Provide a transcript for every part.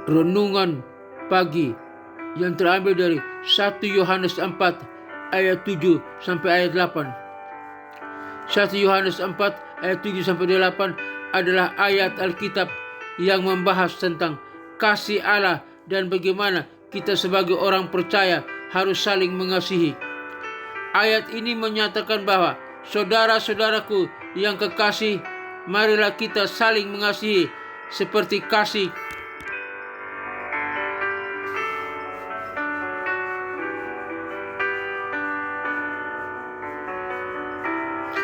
renungan pagi yang terambil dari 1 Yohanes 4 ayat 7 sampai ayat 8. 1 Yohanes 4 ayat 7 sampai 8 adalah ayat Alkitab yang membahas tentang kasih Allah dan bagaimana kita sebagai orang percaya harus saling mengasihi. Ayat ini menyatakan bahwa saudara-saudaraku yang kekasih, marilah kita saling mengasihi seperti kasih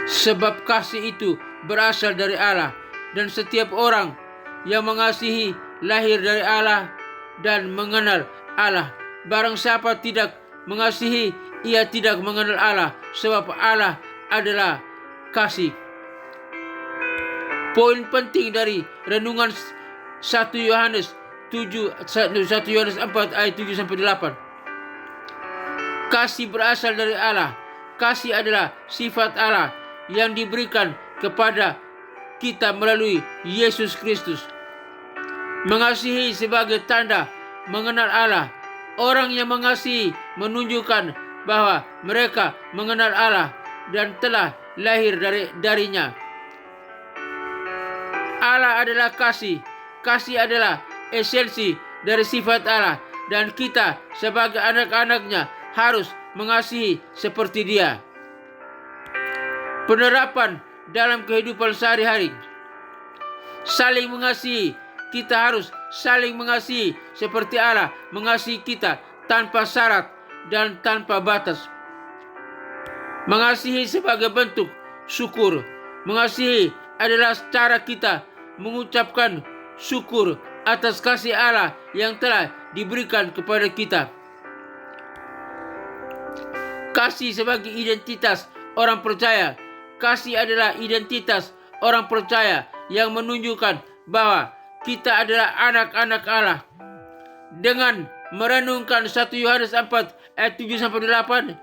sebab kasih itu berasal dari Allah, dan setiap orang yang mengasihi lahir dari Allah dan mengenal Allah. Barang siapa tidak mengasihi, ia tidak mengenal Allah, sebab Allah adalah kasih. Poin penting dari renungan 1 Yohanes 4 ayat 7 sampai 8. Kasih berasal dari Allah. Kasih adalah sifat Allah yang diberikan kepada kita melalui Yesus Kristus. Mengasihi sebagai tanda mengenal Allah. Orang yang mengasihi menunjukkan bahwa mereka mengenal Allah dan telah lahir darinya. Allah adalah kasih. Kasih adalah esensi dari sifat Allah, dan kita sebagai anak-anaknya harus mengasihi seperti Dia. Penerapan dalam kehidupan sehari-hari. Saling mengasihi. Kita harus saling mengasihi seperti Allah mengasihi kita tanpa syarat dan tanpa batas. Mengasihi sebagai bentuk syukur. Mengasihi adalah cara kita mengucapkan syukur atas kasih Allah yang telah diberikan kepada kita. Kasih sebagai identitas orang percaya. Kasih adalah identitas orang percaya yang menunjukkan bahwa kita adalah anak-anak Allah. Dengan merenungkan 1 Yohanes 4 ayat 7 sampai 8,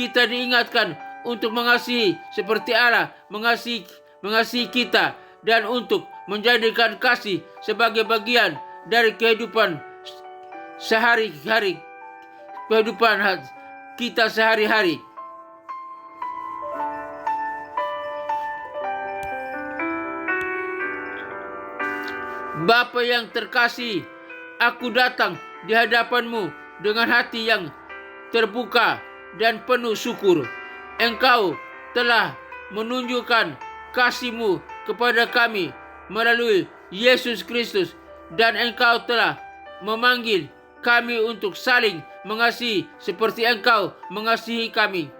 kita diingatkan untuk mengasihi seperti Allah mengasihi kita, dan untuk menjadikan kasih sebagai bagian dari kehidupan sehari-hari, kehidupan kita sehari-hari. Bapa yang terkasih, aku datang di hadapanmu dengan hati yang terbuka dan penuh syukur. Engkau telah menunjukkan kasih-Mu kepada kami melalui Yesus Kristus, dan Engkau telah memanggil kami untuk saling mengasihi seperti Engkau mengasihi kami.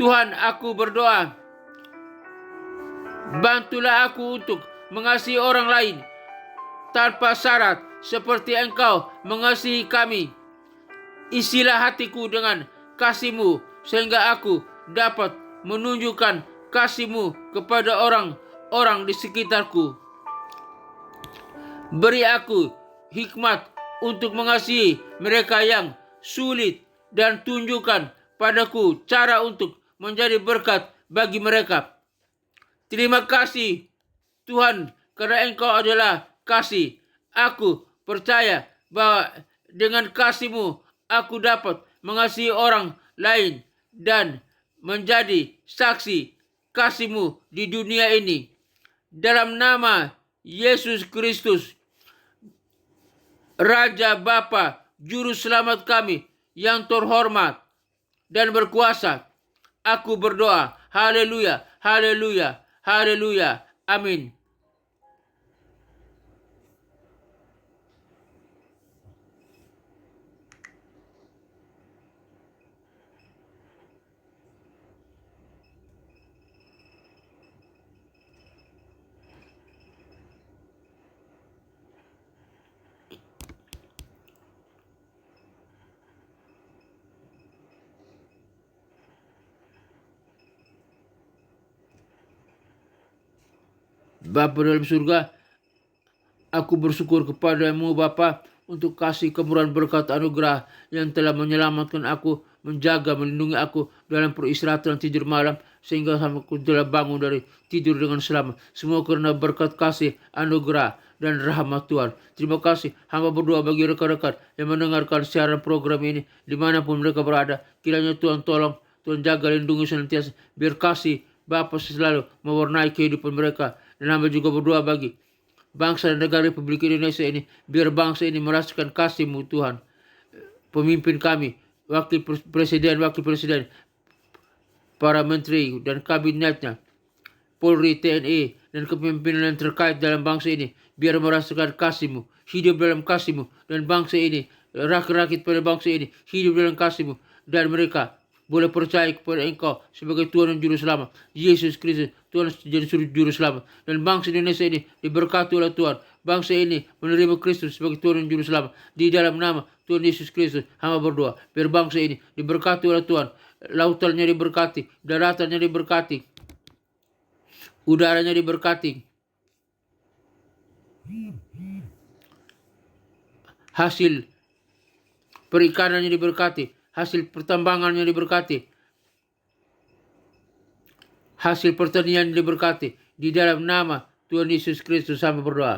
Tuhan, aku berdoa, bantulah aku untuk mengasihi orang lain tanpa syarat seperti Engkau mengasihi kami. Isilah hatiku dengan kasih-Mu sehingga aku dapat menunjukkan kasih-Mu kepada orang-orang di sekitarku. Beri aku hikmat untuk mengasihi mereka yang sulit, dan tunjukkan padaku cara untuk menjadi berkat bagi mereka. Terima kasih Tuhan, karena Engkau adalah kasih. Aku percaya bahwa dengan kasih-Mu aku dapat mengasihi orang lain dan menjadi saksi kasih-Mu di dunia ini. Dalam nama Yesus Kristus, Raja Bapa, Juru Selamat kami yang terhormat dan berkuasa, aku berdoa. Haleluya, haleluya, haleluya. Amin. Bapa dalam surga, aku bersyukur kepadamu Bapa untuk kasih kemurahan berkat anugerah yang telah menyelamatkan aku, menjaga, melindungi aku dalam peristirahatan tidur malam, sehingga aku telah bangun dari tidur dengan selamat. Semua karena berkat kasih anugerah dan rahmat Tuhan. Terima kasih, hamba berdoa bagi rekan-rekan yang mendengarkan siaran program ini dimanapun mereka berada. Kiranya Tuhan tolong, Tuhan jaga, lindungi senantiasa, biar kasih Bapa selalu mewarnai kehidupan mereka. Dan hamba juga berdoa bagi bangsa dan negara Republik Indonesia ini, biar bangsa ini merasakan kasih-Mu Tuhan. Pemimpin kami, wakil presiden, para menteri dan kabinetnya, Polri, TNI, dan kepemimpinan yang terkait dalam bangsa ini, biar merasakan kasih-Mu, hidup dalam kasih-Mu, dan bangsa ini, rakyat pada bangsa ini, hidup dalam kasih-Mu, dan mereka boleh percaya kepada Engkau sebagai Tuhan dan Juru Selamat, Yesus Kristus, Tuhan dan Juru Selamat. Dan bangsa Indonesia ini diberkati oleh Tuhan. Bangsa ini menerima Kristus sebagai Tuhan dan Juru Selamat. Di dalam nama Tuhan Yesus Kristus, hamba berdoa, biar bangsa ini diberkati oleh Tuhan. Lautannya diberkati, daratannya diberkati, udaranya diberkati, hasil perikanannya diberkati, hasil pertambangannya diberkati, hasil pertanian diberkati. Di dalam nama Tuhan Yesus Kristus hamba berdoa.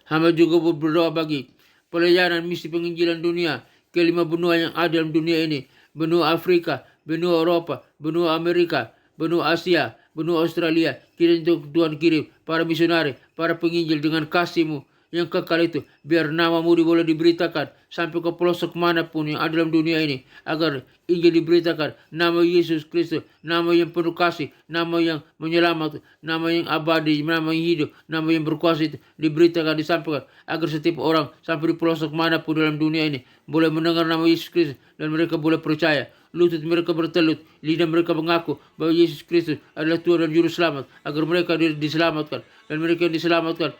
Hamba juga berdoa bagi pelayanan misi penginjilan dunia ke 5 benua yang ada dalam dunia ini. Benua Afrika, benua Eropa, benua Amerika, benua Asia, benua Australia. Kiranya Tuhan kirim para misionari, para penginjil dengan kasih-Mu yang kekal itu. Biar nama-Mu boleh diberitakan sampai ke pelosok manapun yang ada dalam dunia ini. Agar Injil diberitakan. Nama Yesus Kristus, nama yang penuh kasih, nama yang menyelamat, nama yang abadi, nama yang hidup, nama yang berkuasa itu diberitakan, disampaikan. Agar setiap orang sampai di pelosok manapun dalam dunia ini boleh mendengar nama Yesus Kristus dan mereka boleh percaya. Lutut mereka bertelut, lidah mereka mengaku bahwa Yesus Kristus adalah Tuhan dan Juru Selamat, agar mereka diselamatkan. Dan mereka yang diselamatkan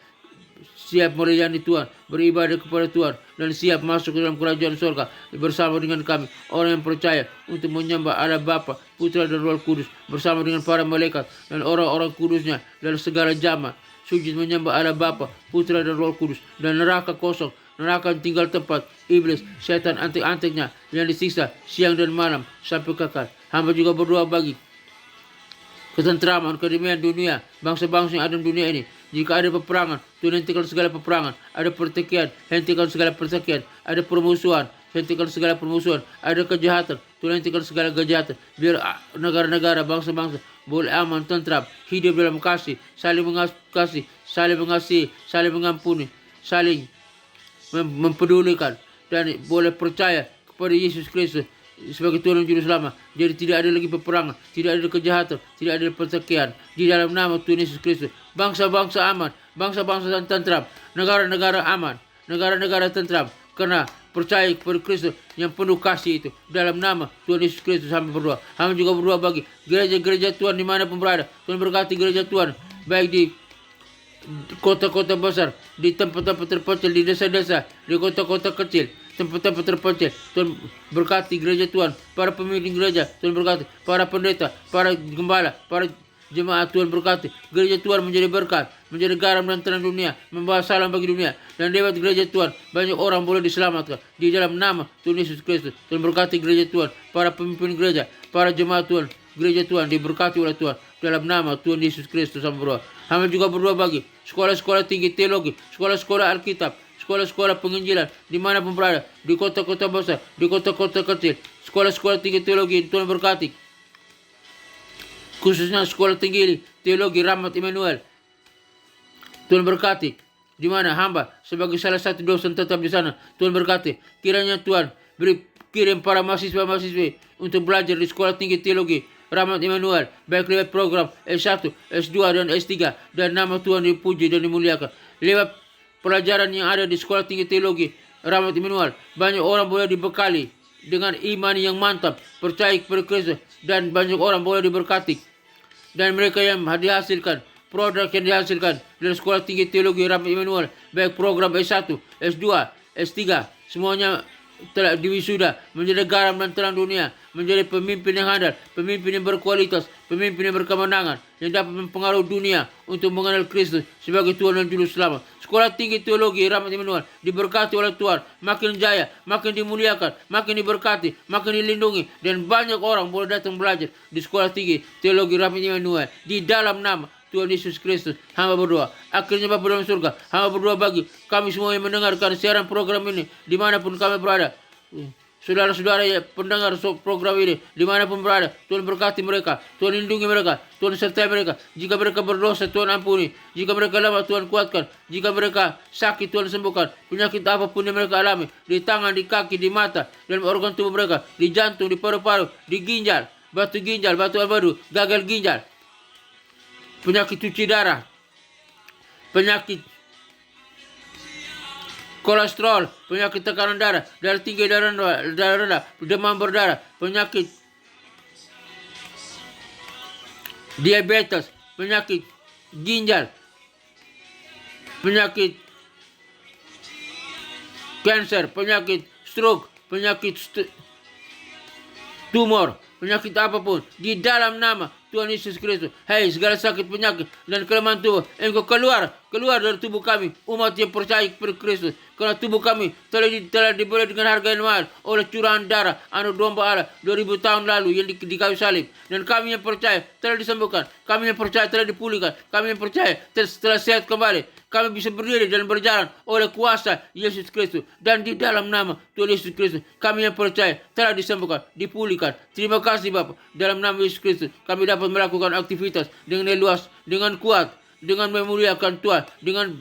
siap melayani Tuhan, beribadah kepada Tuhan, dan siap masuk ke dalam kerajaan surga bersama dengan kami, orang yang percaya untuk menyembah Allah Bapa, Putra dan Roh Kudus, bersama dengan para malaikat dan orang-orang kudusnya dalam segala zaman. Sujud menyembah Allah Bapa, Putra dan Roh Kudus, dan neraka kosong, neraka tinggal tempat iblis, setan antik-antiknya yang disiksa siang dan malam sampai kekal. Hamba juga berdoa bagi ketentraman, kedamaian dunia, bangsa-bangsa yang ada di dunia ini. Jika ada peperangan, Tuhan hentikan segala peperangan. Ada pertikaian, hentikan segala pertikaian. Ada permusuhan, hentikan segala permusuhan. Ada kejahatan, Tuhan hentikan segala kejahatan. Biar negara-negara, bangsa-bangsa boleh aman, tentram, hidup dalam kasih, saling mengasihi, saling mengampuni, saling mempedulikan, dan boleh percaya kepada Yesus Kristus sebagai Tuhan dan Juru Selamat. Jadi tidak ada lagi peperangan, tidak ada kejahatan, tidak ada pertikaian. Di dalam nama Tuhan Yesus Kristus, bangsa-bangsa aman, bangsa-bangsa tentram, negara-negara aman, negara-negara tentram, karena percaya kepada Kristus yang penuh kasih itu. Dalam nama Tuhan Yesus Kristus hamba berdoa. Hamba juga berdoa bagi gereja-gereja Tuhan dimanapun berada. Tuhan berkati gereja Tuhan, baik di kota-kota besar, di tempat-tempat terpencil, di desa-desa, di kota-kota kecil, tempat-tempat terpencil. Tuhan berkati gereja Tuhan, para pemimpin gereja Tuhan berkati, para pendeta, para gembala, para jemaat Tuhan berkati. Gereja Tuhan menjadi berkat, menjadi garam dan terang dunia, membawa salam bagi dunia. Dan lewat gereja Tuhan banyak orang boleh diselamatkan. Di dalam nama Tuhan Yesus Kristus, Tuhan berkati gereja Tuhan, para pemimpin gereja, para jemaat Tuhan, gereja Tuhan diberkati oleh Tuhan. Dalam nama Tuhan Yesus Kristus hamba berdoa. Hamba juga berdoa bagi sekolah-sekolah tinggi teologi, sekolah-sekolah Alkitab, sekolah-sekolah penginjilan dimanapun berada, di kota-kota besar, di kota-kota kecil, sekolah-sekolah tinggi teologi Tuhan berkati. Khususnya sekolah tinggi teologi Rahmat Immanuel, Tuhan berkati. Di mana hamba sebagai salah satu dosen tetap di sana, Tuhan berkati. Kiranya Tuhan kirim para mahasiswa-mahasiswi untuk belajar di sekolah tinggi teologi Rahmat Immanuel, baik lewat program S1, S2 dan S3, dan nama Tuhan dipuji dan dimuliakan. Lewat pelajaran yang ada di sekolah tinggi teologi Rahmat Immanuel, banyak orang boleh dibekali dengan iman yang mantap, percaya kepada Kristus, dan banyak orang boleh diberkati. Dan mereka yang dihasilkan, produk yang dihasilkan dari sekolah tinggi teologi Rahmat Immanuel, baik program S1, S2, S3, semuanya telah diwisuda menjadi garam dan terang dunia, menjadi pemimpin yang handal, pemimpin yang berkualitas, pemimpin yang berkemenangan, yang dapat mempengaruhi dunia untuk mengenal Kristus sebagai Tuhan dan Juru Selamat. Sekolah Tinggi Teologi Rahmat Immanuel diberkati oleh Tuhan, makin jaya, makin dimuliakan, makin diberkati, makin dilindungi, dan banyak orang boleh datang belajar di Sekolah Tinggi Teologi Rahmat Immanuel di dalam nama Tuhan Yesus Kristus. Hamba berdoa. Akhirnya Bapa dalam surga, hamba berdoa bagi kami semua yang mendengarkan siaran program ini dimanapun kami berada. Saudara-saudara yang pendengar program ini dimanapun berada, Tuhan berkati mereka, Tuhan lindungi mereka, Tuhan sertai mereka. Jika mereka berdosa, Tuhan ampuni. Jika mereka lemah, Tuhan kuatkan. Jika mereka sakit, Tuhan sembuhkan. Penyakit apapun yang mereka alami, di tangan, di kaki, di mata, dalam organ tubuh mereka, di jantung, di paru-paru, di ginjal, batu empedu, gagal ginjal, penyakit cuci darah, penyakit kolesterol, penyakit tekanan darah, darah tinggi, darah rendah, demam berdarah, penyakit diabetes, penyakit ginjal, penyakit kanker, penyakit stroke, penyakit tumor, penyakit apapun, di dalam nama Tuhan Yesus Kristus. Hei, segala sakit, penyakit, dan kelemahan tubuh, engkau keluar dari tubuh kami, umat yang percaya kepada Kristus. Karena tubuh kami telah dibeli dengan harga yang mahal oleh curahan darah anak domba Allah 2000 tahun lalu yang di kayu salib. Dan kami yang percaya telah disembuhkan, kami yang percaya telah dipulihkan, kami yang percaya telah sehat kembali. Kami bisa berdiri dan berjalan oleh kuasa Yesus Kristus. Dan di dalam nama Tuhan Yesus Kristus, kami yang percaya telah disembuhkan, dipulihkan. Terima kasih Bapa. Dalam nama Yesus Kristus, kami dapat melakukan aktivitas dengan luas, dengan kuat, dengan memuliakan Tuhan, dengan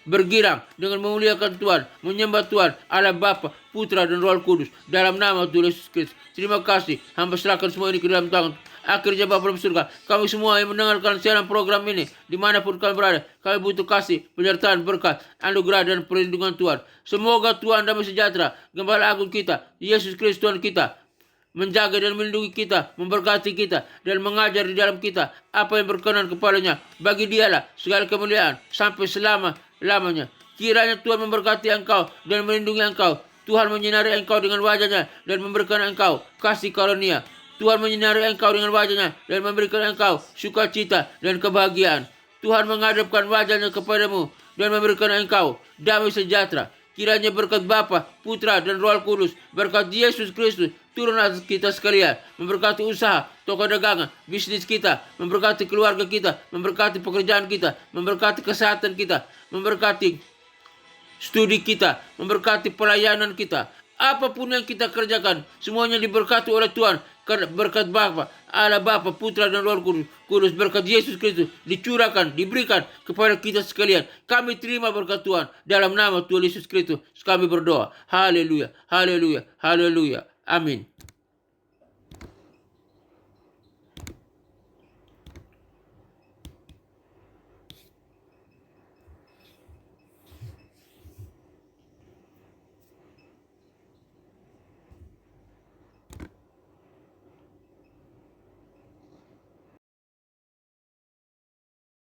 bergirang, dengan memuliakan Tuhan, menyembah Tuhan, Allah Bapa, Putra, dan Roh Kudus. Dalam nama Tuhan Yesus Kristus. Terima kasih. Hamba serahkan semua ini ke dalam tangan. Akhirnya Bapa dalam surga, kami semua yang mendengarkan siaran program ini, dimanapun kami berada, kami butuh kasih, penyertaan, berkat, anugerah, dan perlindungan Tuhan. Semoga Tuhan damai sejahtera, Gembala Agung kita, Yesus Kristus Tuhan kita, menjaga dan melindungi kita, memberkati kita, dan mengajar di dalam kita apa yang berkenan kepadanya. Bagi Dialah segala kemuliaan sampai selama-lamanya. Kiranya Tuhan memberkati engkau dan melindungi engkau. Tuhan menyinari engkau dengan wajahnya dan memberikan engkau kasih karunia. Tuhan menyinari engkau dengan wajahnya dan memberikan engkau sukacita dan kebahagiaan. Tuhan menghadapkan wajahnya kepadamu dan memberikan engkau damai sejahtera. Kiranya berkat Bapa, Putra, dan Roh Kudus, berkat Yesus Kristus turun atas kita sekalian, memberkati usaha, toko dagangan, bisnis kita, memberkati keluarga kita, memberkati pekerjaan kita, memberkati kesehatan kita, memberkati studi kita, memberkati pelayanan kita. Apapun yang kita kerjakan, semuanya diberkati oleh Tuhan. Berkat Bapa, Allah Bapa, Putra, dan Roh Kudus, berkat Yesus Kristus dicurahkan, diberikan kepada kita sekalian. Kami terima berkat Tuhan dalam nama Tuhan Yesus Kristus. Kami berdoa. Haleluya, haleluya, haleluya. Amin.